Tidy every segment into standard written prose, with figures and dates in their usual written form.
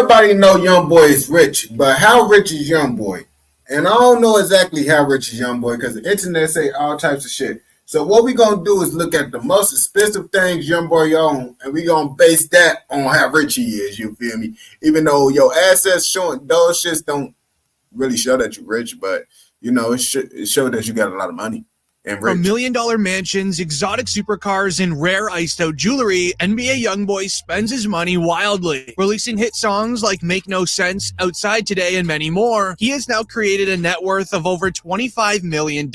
everybody know YoungBoy is rich, but how rich is YoungBoy? And I don't know exactly how rich is YoungBoy because the internet say all types of shit. So what we gonna do is look at the most expensive things YoungBoy own, and we gonna base that on how rich he is. You feel me? Even though your assets showing those shits don't really show that you're rich, but you know it show that you got a lot of money. From million-dollar mansions, exotic supercars, and rare iced-out jewelry, NBA YoungBoy spends his money wildly. Releasing hit songs like Make No Sense, Outside Today, and many more, he has now created a net worth of over $25 million.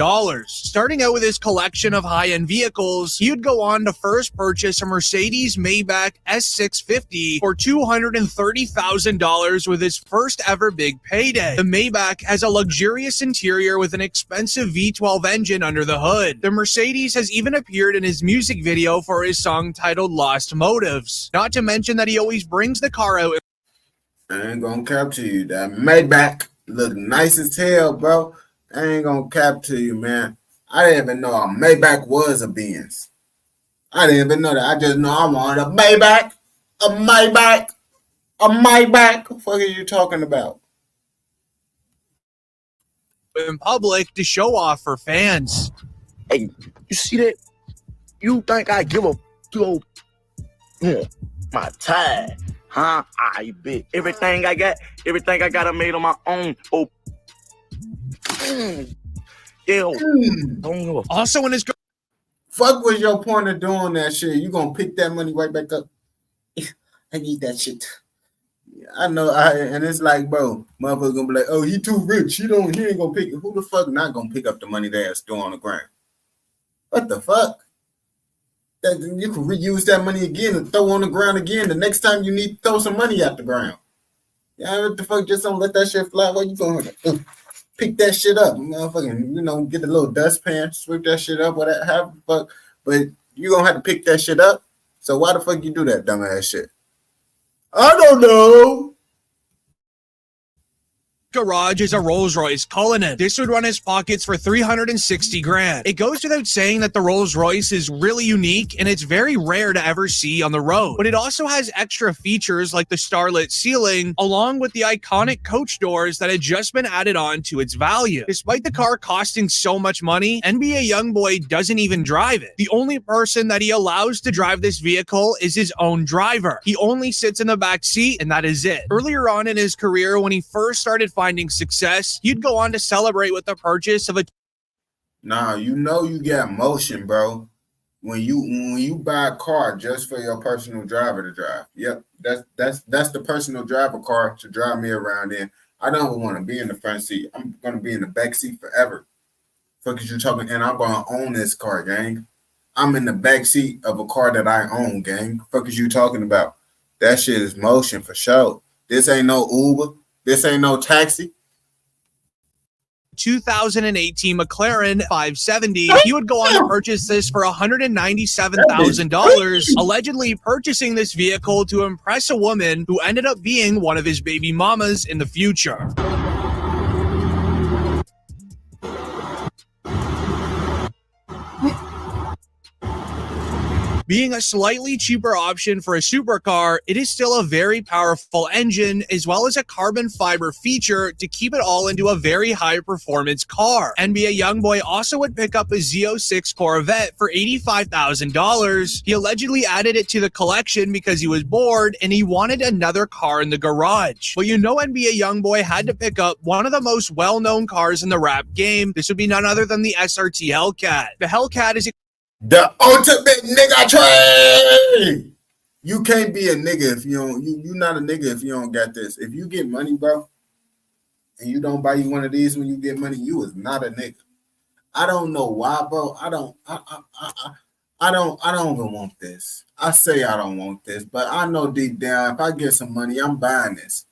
Starting out with his collection of high-end vehicles, he would go on to first purchase a Mercedes Maybach S650 for $230,000 with his first ever big payday. The Maybach has a luxurious interior with an expensive V12 engine under the hood. The Mercedes has even appeared in his music video for his song titled Lost Motives. Not to mention that he always brings the car out. I ain't gonna cap to you. That Maybach look nice as hell, bro. I ain't gonna cap to you, man. I didn't even know a Maybach was a Benz. I didn't even know that. I just know I wanted a Maybach. A Maybach. A Maybach. What the fuck are you talking about? In public to show off for fans. Hey, you see that? You think I give a my time, huh? I bet everything I got, I made on my own. Oh, yeah. Also, in his fuck was your point of doing that shit? You gonna pick that money right back up? I need that shit. I know, and it's like, bro, motherfucker gonna be like, oh, he too rich. He ain't gonna pick it. Who the fuck not gonna pick up the money that's still on the ground? What the fuck? That you can reuse that money again and throw on the ground again the next time you need to throw some money out the ground. Yeah, what the fuck? Just don't let that shit fly. What you gonna pick that shit up? Motherfucking, get a little dustpan, sweep that shit up, whatever have fuck. But you gonna have to pick that shit up. So why the fuck you do that dumbass shit? I don't know. garage is a Rolls Royce Cullinan. This would run his pockets for $360,000. It goes without saying that the Rolls Royce is really unique and it's very rare to ever see on the road. But it also has extra features like the starlit ceiling, along with the iconic coach doors that had just been added on to its value. Despite the car costing so much money, NBA YoungBoy doesn't even drive it. The only person that he allows to drive this vehicle is his own driver. He only sits in the back seat and that is it. Earlier on in his career, when he first started finding success, he'd go on to celebrate with the purchase of a Nah, you got motion, bro. When you buy a car just for your personal driver to drive. Yep, that's the personal driver car to drive me around in. I don't want to be in the front seat. I'm gonna be in the back seat forever. Fuck is you talking? And I'm gonna own this car, gang. I'm in the back seat of a car that I own, gang. Fuck is you talking about? That shit is motion for sure. This ain't no Uber. This ain't no taxi. 2018 McLaren 570. He would go on to purchase this for $197,000, allegedly purchasing this vehicle to impress a woman who ended up being one of his baby mamas in the future. Being a slightly cheaper option for a supercar, it is still a very powerful engine as well as a carbon fiber feature to keep it all into a very high performance car. NBA YoungBoy also would pick up a Z06 Corvette for $85,000. He allegedly added it to the collection because he was bored and he wanted another car in the garage. But NBA YoungBoy had to pick up one of the most well-known cars in the rap game. This would be none other than the SRT Hellcat. The Hellcat is the ultimate nigga train. You can't be a nigga if you don't. You not a nigga if you don't got this. If you get money, bro, and you don't buy you one of these when you get money, you is not a nigga. I don't know why, bro. I don't even want this. I say I don't want this, but I know deep down if I get some money, I'm buying this.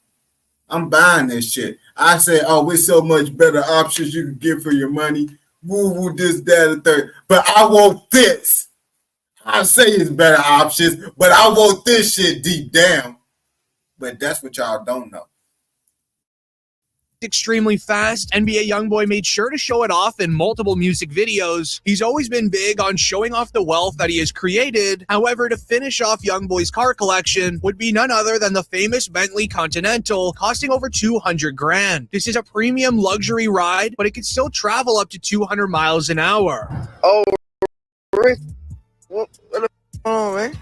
I'm buying this shit. I say, oh, with so much better options you can get for your money. Woo, this, that, and third. But I want this. I say it's better options, but I want this shit deep down. But that's what y'all don't know. extremely fast, NBA YoungBoy made sure to show it off in multiple music videos. He's always been big on showing off the wealth that he has created. However, to finish off YoungBoy's car collection would be none other than the famous Bentley Continental, costing over 200 grand. This is a premium luxury ride, but it can still travel up to 200 miles an hour. Oh, Rick, what the on, man?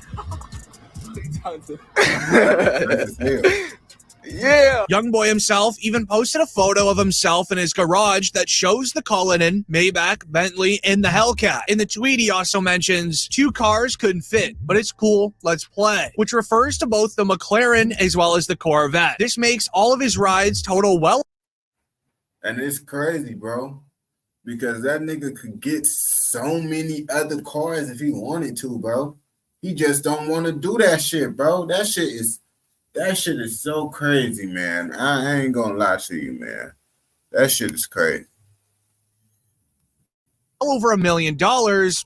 Yeah. YoungBoy himself even posted a photo of himself in his garage that shows the Cullinan, Maybach, Bentley, and the Hellcat. In the tweet, he also mentions, 2 cars couldn't fit, but it's cool, let's play, which refers to both the McLaren as well as the Corvette. This makes all of his rides total well. And it's crazy, bro, because that nigga could get so many other cars if he wanted to, bro. He just don't want to do that shit, bro. That shit is so crazy, man. I ain't gonna lie to you, man. That shit is crazy. Over $1 million,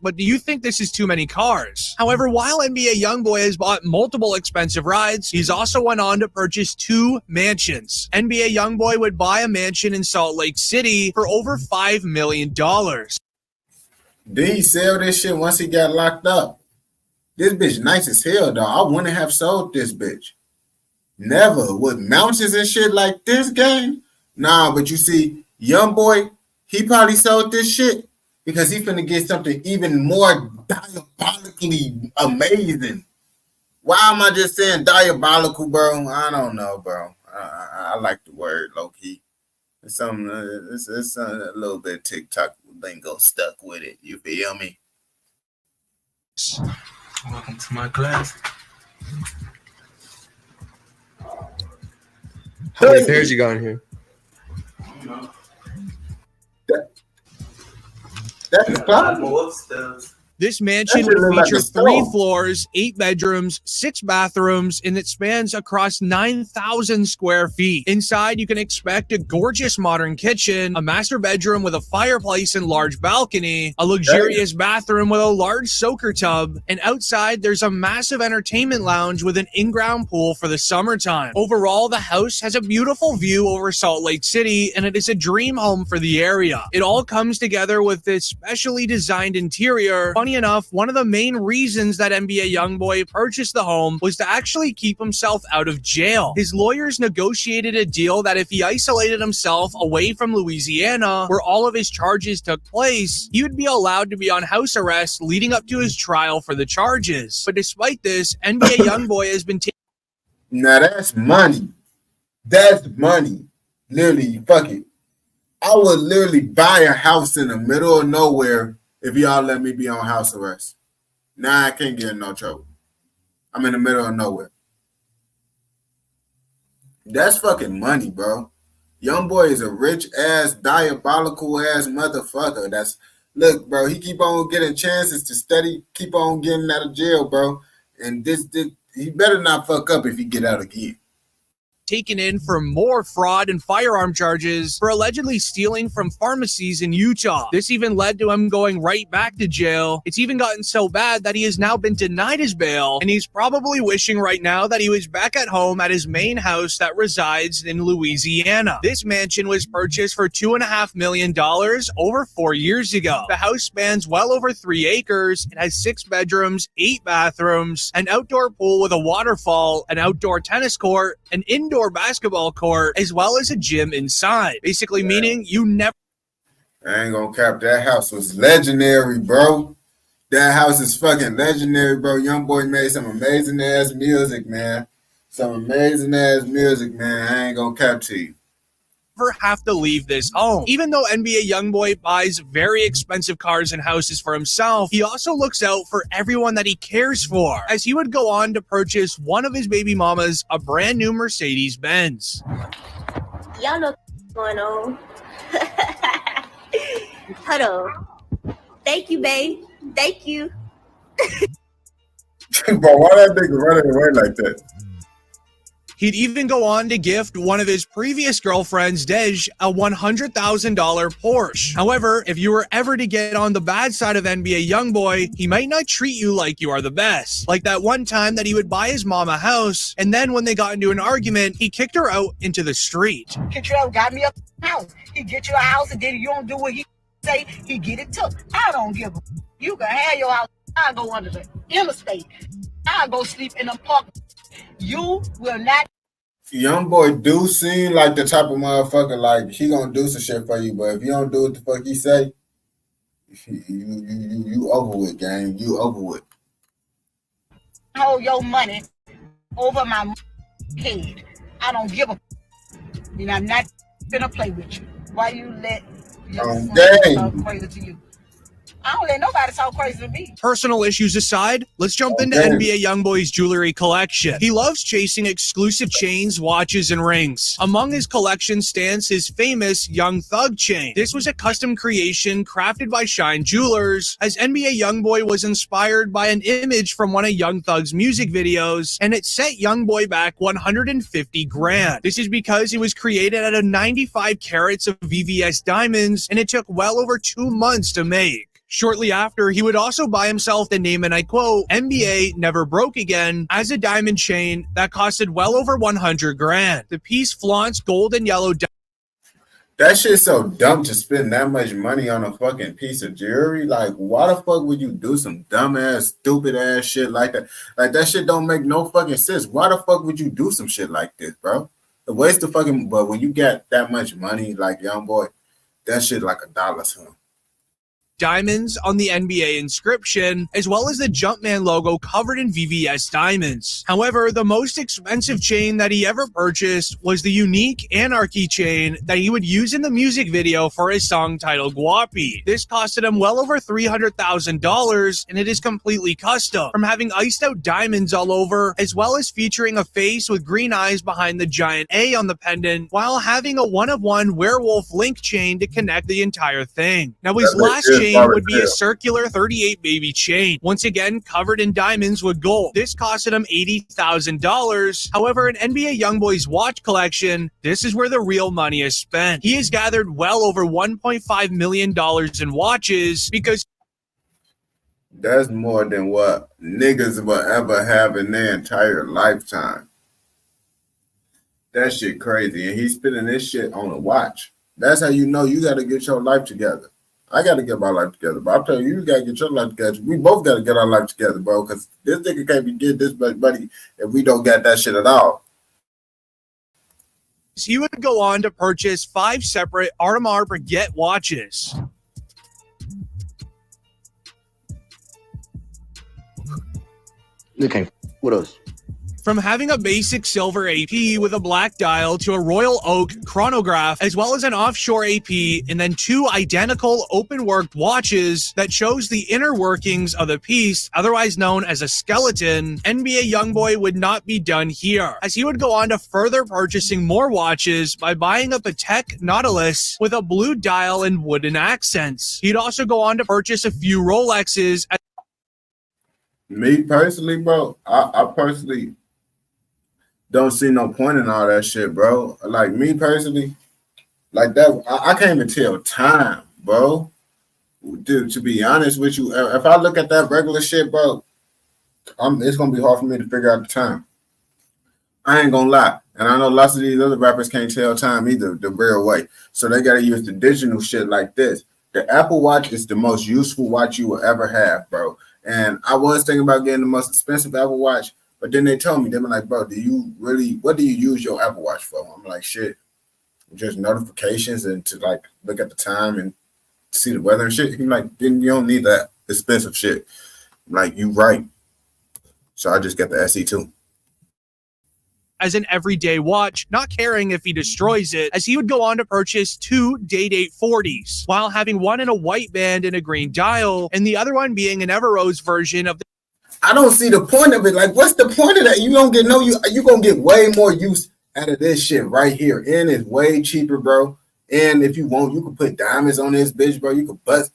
but do you think this is too many cars? However, while NBA YoungBoy has bought multiple expensive rides, he's also went on to purchase 2 mansions. NBA YoungBoy would buy a mansion in Salt Lake City for over $5 million. Did he sell this shit once he got locked up? This bitch nice as hell, though. I wouldn't have sold this bitch. Never. With mountains and shit like this game? Nah, but you see, YoungBoy, he probably sold this shit because he finna get something even more diabolically amazing. Why am I just saying diabolical, bro? I don't know, bro. I like the word low-key. It's something, it's a little bit TikTok lingo stuck with it. You feel me? Welcome to my class. How many pairs you got in here? That's the problem. This mansion would feature 3 floors, 8 bedrooms, 6 bathrooms, and it spans across 9,000 square feet. Inside, you can expect a gorgeous modern kitchen, a master bedroom with a fireplace and large balcony, a luxurious bathroom with a large soaker tub, and outside, there's a massive entertainment lounge with an in-ground pool for the summertime. Overall, the house has a beautiful view over Salt Lake City, and it is a dream home for the area. It all comes together with this specially designed interior. Funny enough, one of the main reasons that NBA YoungBoy purchased the home was to actually keep himself out of jail. His lawyers negotiated a deal that if he isolated himself away from Louisiana, where all of his charges took place, he would be allowed to be on house arrest leading up to his trial for the charges. But despite this, NBA YoungBoy has been taking... Now that's money. That's money. Literally, fuck it. I would literally buy a house in the middle of nowhere if y'all let me be on house arrest. Now I can't get in no trouble. I'm in the middle of nowhere. That's fucking money, bro. YoungBoy is a rich ass, diabolical ass motherfucker. Look, bro, he keep on getting chances to steady, keep on getting out of jail, bro. And this he better not fuck up if he get out again. Taken in for more fraud and firearm charges for allegedly stealing from pharmacies in Utah. This even led to him going right back to jail. It's even gotten so bad that he has now been denied his bail, and he's probably wishing right now that he was back at home at his main house that resides in Louisiana. This mansion was purchased for $2.5 million over 4 years ago. The house spans well over 3 acres. It has 6 bedrooms, 8 bathrooms, an outdoor pool with a waterfall, an outdoor tennis court, an indoor basketball court, as well as a gym inside. Basically meaning you never... I ain't gonna cap. That house was legendary, bro. That house is fucking legendary, bro. YoungBoy made some amazing ass music, man. I ain't gonna cap to you. Have to leave this home. Even though NBA YoungBoy buys very expensive cars and houses for himself, he also looks out for everyone that he cares for, as he would go on to purchase one of his baby mamas a brand new Mercedes-Benz. Y'all know what's going on. Hold on. Thank you, babe. Thank you. But why that nigga running away like that? He'd even go on to gift one of his previous girlfriends, Dej, a $100,000 Porsche. However, if you were ever to get on the bad side of NBA YoungBoy, he might not treat you like you are the best. Like that one time that he would buy his mom a house, and then when they got into an argument, he kicked her out into the street. Kicked you out, got me a house. He get you a house, and then you don't do what he say, he get it took. I don't give a. You can have your house. I go under the interstate. I go sleep in the park. You will not. YoungBoy do seem like the type of motherfucker, like he gonna do some shit for you, but if you don't do what the fuck he say, you over with, gang. You over with. Hold your money over my head. I don't give a. And I'm not gonna play with you. Why you let your son talk crazy to you? I don't let nobody talk crazy to me. Personal issues aside, let's jump into NBA YoungBoy's jewelry collection. He loves chasing exclusive chains, watches, and rings. Among his collection stands his famous Young Thug chain. This was a custom creation crafted by Shine Jewelers, as NBA YoungBoy was inspired by an image from one of Young Thug's music videos, and it set YoungBoy back 150 grand. This is because it was created out of 95 carats of VVS diamonds, and it took well over 2 months to make. Shortly after, he would also buy himself the name, and I quote, NBA Never Broke Again, as a diamond chain that costed well over 100 grand. The piece flaunts gold and yellow That shit's so dumb to spend that much money on a fucking piece of jewelry. Like, why the fuck would you do some dumbass, stupid ass shit like that? Like, that shit don't make no fucking sense. Why the fuck would you do some shit like this, bro? The waste of fucking, but when you get that much money, like YoungBoy, that shit like $1 to him. Diamonds on the NBA inscription, as well as the Jumpman logo covered in VVS diamonds. However, the most expensive chain that he ever purchased was the unique Anarchy chain that he would use in the music video for his song titled Guapi. This costed him well over $300,000, and it is completely custom, from having iced out diamonds all over, as well as featuring a face with green eyes behind the giant A on the pendant, while having a one-of-one werewolf link chain to connect the entire thing. Now, his last chain would be a circular 38 baby chain, once again covered in diamonds with gold. This costed him $80,000. However, in NBA YoungBoy's watch collection, this is where the real money is spent. He has gathered well over $1.5 million in watches, because that's more than what niggas will ever have in their entire lifetime. That shit crazy. And he's spending this shit on a watch. That's how you know you got to get your life together. I got to get my life together, but I'm telling you, you got to get your life together. We both got to get our life together, bro, because this nigga can't be getting this much money if we don't got that shit at all. he would go on to purchase 5 separate Audemars Piguet watches. Okay, what else? From having a basic silver AP with a black dial to a Royal Oak chronograph, as well as an offshore AP, and then 2 identical open-worked watches that shows the inner workings of the piece, otherwise known as a skeleton, NBA YoungBoy would not be done here, as he would go on to further purchasing more watches by buying a Patek Nautilus with a blue dial and wooden accents. He'd also go on to purchase a few Rolexes. Me personally, bro, I personally don't see no point in all that shit, bro. Like, me personally, like that, I can't even tell time, bro. Dude, to be honest with you, if I look at that regular shit, bro, it's going to be hard for me to figure out the time. I ain't going to lie. And I know lots of these other rappers can't tell time either the real way. So they got to use the digital shit like this. The Apple Watch is the most useful watch you will ever have, bro. And I was thinking about getting the most expensive Apple Watch, but then they told me, they were like, bro, what do you use your Apple Watch for? I'm like, shit, just notifications and to like look at the time and see the weather and shit. He's like, then you don't need that expensive shit. I'm like, you right. So I just got the SE2. As an everyday watch, not caring if he destroys it, as he would go on to purchase 2 Day-Date 40s, while having one in a white band and a green dial, and the other one being an Everose version of the... I don't see the point of it. Like, what's the point of that? You don't get you gonna get way more use out of this shit right here. And it's way cheaper, bro. And if you want, you can put diamonds on this bitch, bro. You can bust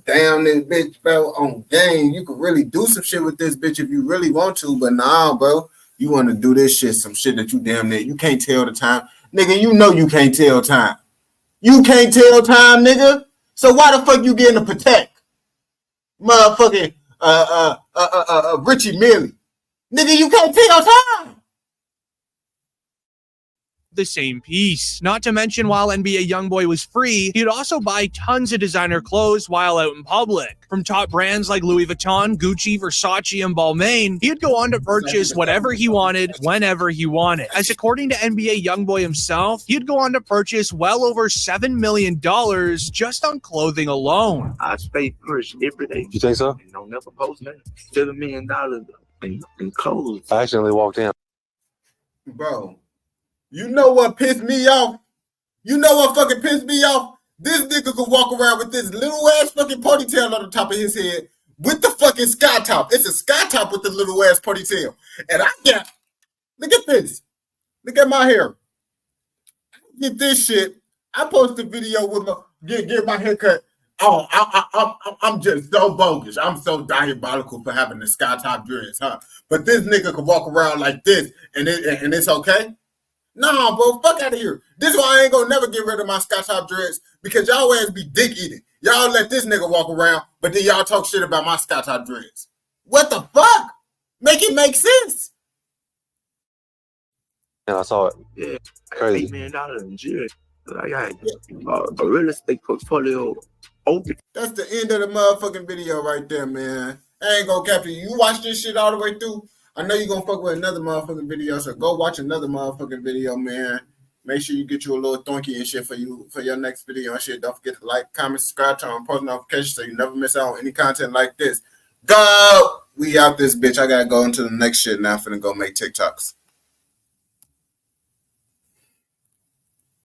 down this bitch, bro, on game. You can really do some shit with this bitch if you really want to, but nah, bro. You want to do this shit, some shit that you damn near you can't tell the time, nigga. You know you can't tell time. You can't tell time, nigga. So why the fuck you getting to protect, motherfucking Richie Millie, nigga? You can't tell time. The same piece. Not to mention, while NBA YoungBoy was free, he'd also buy tons of designer clothes while out in public. From top brands like Louis Vuitton, Gucci, Versace, and Balmain, he'd go on to purchase whatever he wanted, whenever he wanted. As according to NBA YoungBoy himself, he'd go on to purchase well over $7 million just on clothing alone. I stay fresh every day. You think so? And don't never post that. $7 million in clothes. I accidentally walked in. Bro, you know what pissed me off? You know what fucking pissed me off? This nigga could walk around with this little ass fucking ponytail on the top of his head with the fucking sky top. It's a sky top with the little ass ponytail. And I got, look at this. Look at my hair. Get this shit. I post a video with my, get my haircut. Oh, I'm just so bogus. I'm so diabolical for having the sky top dreads, huh? But this nigga could walk around like this and it's okay? Nah, bro, fuck out of here. This is why I ain't gonna never get rid of my sky top dreads, because y'all ass be dick eating. Y'all let this nigga walk around, but then y'all talk shit about my sky top dreads. What the fuck? Make it make sense. And I saw it. Yeah, Crazy. $8 million in jail. I got a real estate portfolio open. That's the end of the motherfucking video right there, man. I ain't gonna capture you. You watch this shit all the way through. I know you're gonna fuck with another motherfucking video, so go watch another motherfucking video, man. Make sure you get you a little thunky and shit for your next video and shit. Don't forget to like, comment, subscribe, turn on post notifications so you never miss out on any content like this. Go! We out this bitch. I gotta go into the next shit now. I'm finna go make TikToks.